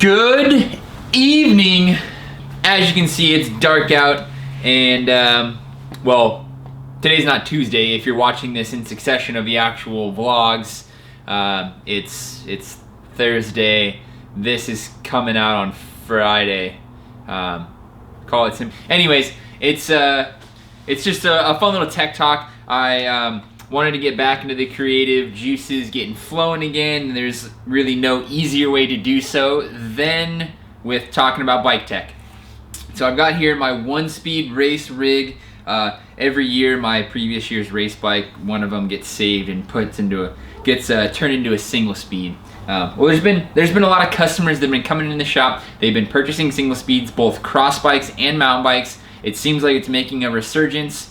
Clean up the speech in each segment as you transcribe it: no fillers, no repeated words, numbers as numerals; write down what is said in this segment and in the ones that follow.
Good evening. As you can see, it's dark out, and well, today's not Tuesday. If you're watching this in succession of the actual vlogs, it's Thursday. This is coming out on Friday. Call it simple. Anyways, it's just a fun little tech talk. I wanted to get back into the creative juices, getting flowing again. And there's really no easier way to do so than with talking about bike tech. So I've got here my one-speed race rig. Every year, my previous year's race bike, one of them gets saved and gets turned into a single speed. Well, there's been a lot of customers that have been coming in the shop. They've been purchasing single speeds, both cross bikes and mountain bikes. It seems like it's making a resurgence.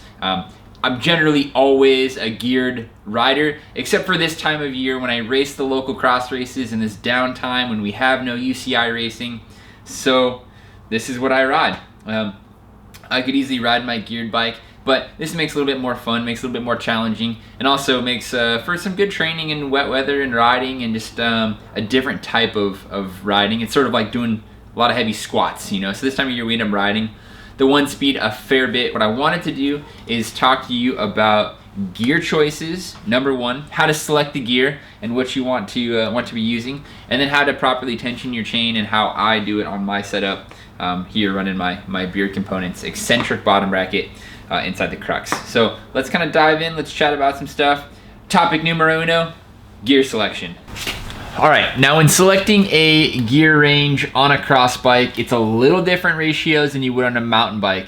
I'm generally always a geared rider, except for this time of year when I race the local cross races and this downtime when we have no UCI racing. So this is what I ride. I could easily ride my geared bike, but this makes it a little bit more fun, makes it a little bit more challenging, and also makes for some good training in wet weather and riding, and just a different type of riding. It's sort of like doing a lot of heavy squats, you know. So this time of year we end up riding the one speed a fair bit. What I wanted to do is talk to you about gear choices. Number one, how to select the gear and what you want to be using, and then how to properly tension your chain, and how I do it on my setup here running my Beard Components eccentric bottom bracket inside the Crux. So let's kind of dive in. Let's chat about some stuff. Topic numero uno: gear selection. All right, now when selecting a gear range on a cross bike, it's a little different ratios than you would on a mountain bike.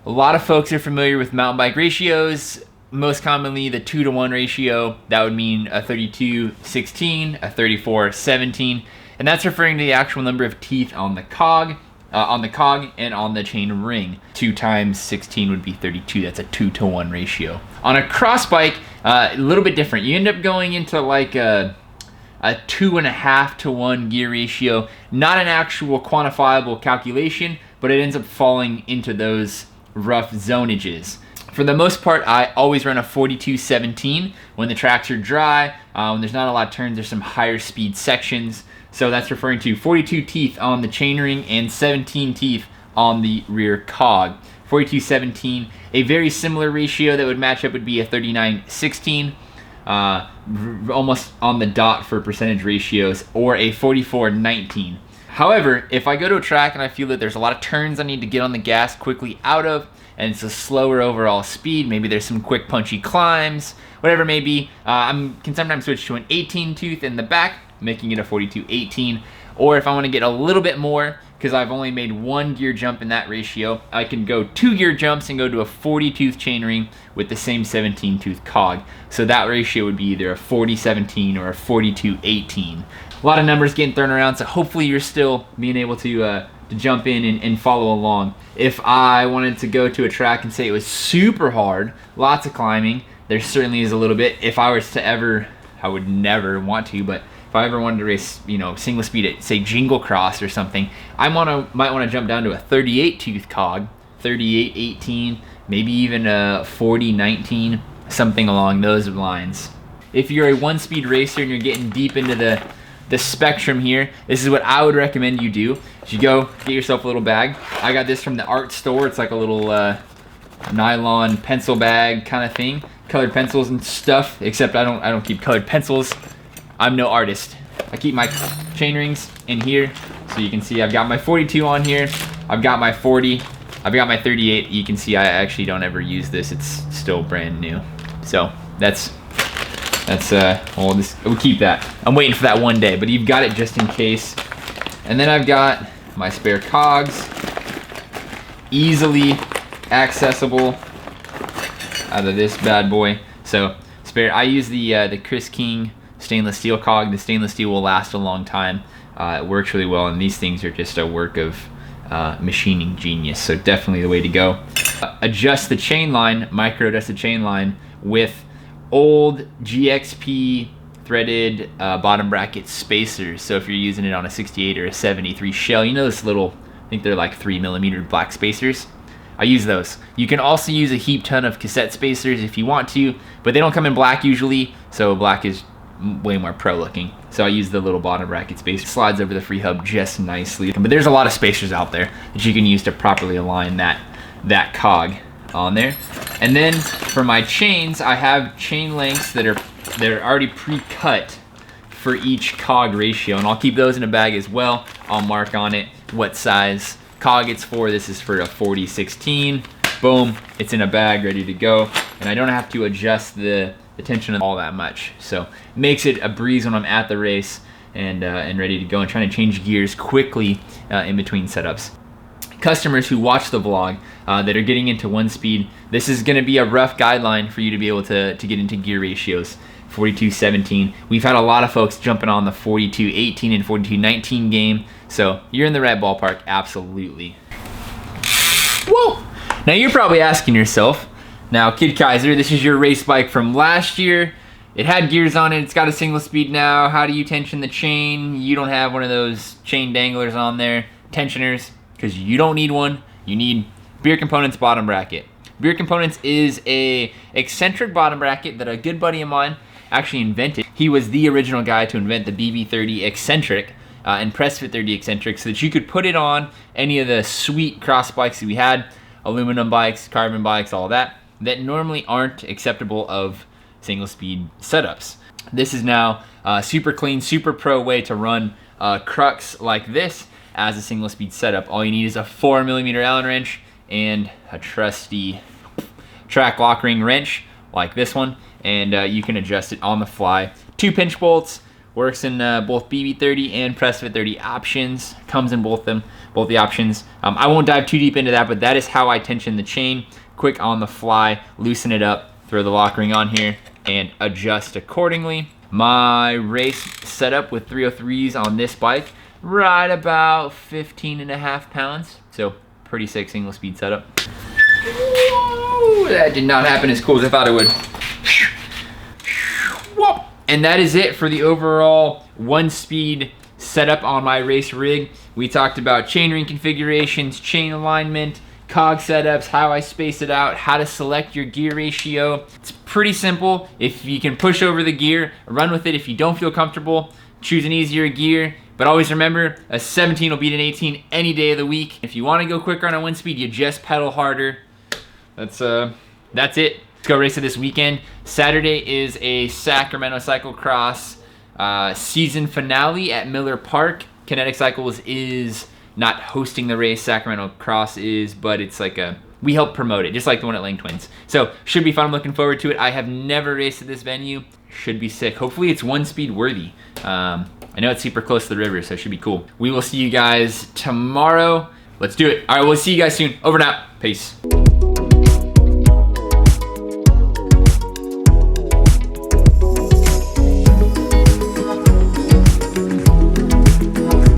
A lot of folks are familiar with mountain bike ratios, most commonly the 2-to-1 ratio. That would mean a 32-16, a 34-17, and that's referring to the actual number of teeth on the cog, and on the chain ring. 2 times 16 would be 32. That's a 2-to-1 ratio. On a cross bike, a little bit different. You end up going into like a 2.5-to-1 gear ratio. Not an actual quantifiable calculation, but it ends up falling into those rough zonages. For the most part, I always run a 42-17 when the tracks are dry. When there's not a lot of turns, there's some higher speed sections. So that's referring to 42 teeth on the chainring and 17 teeth on the rear cog. 42-17. A very similar ratio that would match up would be a 39-16. Almost on the dot for percentage ratios, or a 44-19. However, if I go to a track and I feel that there's a lot of turns I need to get on the gas quickly out of, and it's a slower overall speed, maybe there's some quick punchy climbs, whatever it may be, I can sometimes switch to an 18 tooth in the back, making it a 42-18. Or if I want to get a little bit more, because I've only made 1 gear jump in that ratio, I can go 2 gear jumps and go to a 40 tooth chainring with the same 17 tooth cog. So that ratio would be either a 40-17 or a 42-18. A lot of numbers getting thrown around, so hopefully you're still being able to jump in and follow along. If I wanted to go to a track and say it was super hard, lots of climbing, there certainly is a little bit. If I was to ever, I would never want to, but if I ever wanted to race, single speed at, say, Jingle Cross or something, I might want to jump down to a 38 tooth cog, 38-18, maybe even a 40-19, something along those lines. If you're a one-speed racer and you're getting deep into the spectrum here, this is what I would recommend you do. You go get yourself a little bag. I got this from the art store. It's like a little nylon pencil bag kind of thing, colored pencils and stuff. Except I don't keep colored pencils. I'm no artist. I keep my chain rings in here, so you can see I've got my 42 on here. I've got my 40. I've got my 38. You can see I actually don't ever use this. It's still brand new. So we'll keep that. I'm waiting for that one day, but you've got it just in case. And then I've got my spare cogs, easily accessible out of this bad boy. So spare. I use the Chris King stainless steel cog. The stainless steel will last a long time. It works really well, and these things are just a work of machining genius. So definitely the way to go. Adjust the chain line, micro adjust the chain line with old GXP threaded bottom bracket spacers. So if you're using it on a 68 or a 73 shell, you know this little, I think they're like 3mm black spacers. I use those. You can also use a heap ton of cassette spacers if you want to, but they don't come in black usually, so black is way more pro looking. So I use the little bottom bracket spacer. Slides over the free hub just nicely. But there's a lot of spacers out there that you can use to properly align that cog on there. And then for my chains, I have chain lengths that are already pre-cut for each cog ratio, and I'll keep those in a bag as well. I'll mark on it what size cog it's for. This is for a 40/16. Boom, it's in a bag ready to go, and I don't have to adjust the tension all that much. So it makes it a breeze when I'm at the race and ready to go and trying to change gears quickly in between setups. Customers who watch the vlog that are getting into 1-speed, this is going to be a rough guideline for you to be able to get into gear ratios. 42/17. We've had a lot of folks jumping on the 42/18 and 42/19 game, so you're in the right ballpark, absolutely. Whoa! Now you're probably asking yourself, now Kid Kaiser, this is your race bike from last year. It had gears on it, it's got a single speed now. How do you tension the chain? You don't have one of those chain danglers on there, tensioners, because you don't need one. You need Beer Components bottom bracket. Beer Components is a eccentric bottom bracket that a good buddy of mine actually invented. He was the original guy to invent the BB30 eccentric and Press Fit 30 eccentric, so that you could put it on any of the sweet cross bikes that we had, aluminum bikes, carbon bikes, all that normally aren't acceptable of single speed setups. This is now a super clean, super pro way to run crux like this as a single speed setup. All you need is a 4mm Allen wrench and a trusty track lock ring wrench like this one, and you can adjust it on the fly. 2 pinch bolts, works in both BB30 and Press Fit 30 options, comes in both the options. I won't dive too deep into that, but that is how I tension the chain. Quick on the fly, loosen it up, throw the lock ring on here, and adjust accordingly. My race setup with 303s on this bike, right about 15.5 pounds, so pretty sick single speed setup. Whoa, that did not happen as cool as I thought it would. Whoa. And that is it for the overall 1-speed setup on my race rig. We talked about chainring configurations, chain alignment, cog setups, how I space it out, how to select your gear ratio. It's pretty simple. If you can push over the gear, run with it. If you don't feel comfortable, choose an easier gear. But always remember, a 17 will beat an 18 any day of the week. If you want to go quicker on a 1-speed, you just pedal harder. That's it. Let's go race it this weekend. Saturday is a Sacramento cyclocross season finale at Miller Park. Kinetic Cycles is not hosting the race, Sacramento Cross is, but it's like we help promote it, just like the one at Lang Twins. So should be fun, I'm looking forward to it. I have never raced at this venue, should be sick. Hopefully it's 1-speed worthy. I know it's super close to the river, so it should be cool. We will see you guys tomorrow. Let's do it. All right, we'll see you guys soon. Over and out. Peace.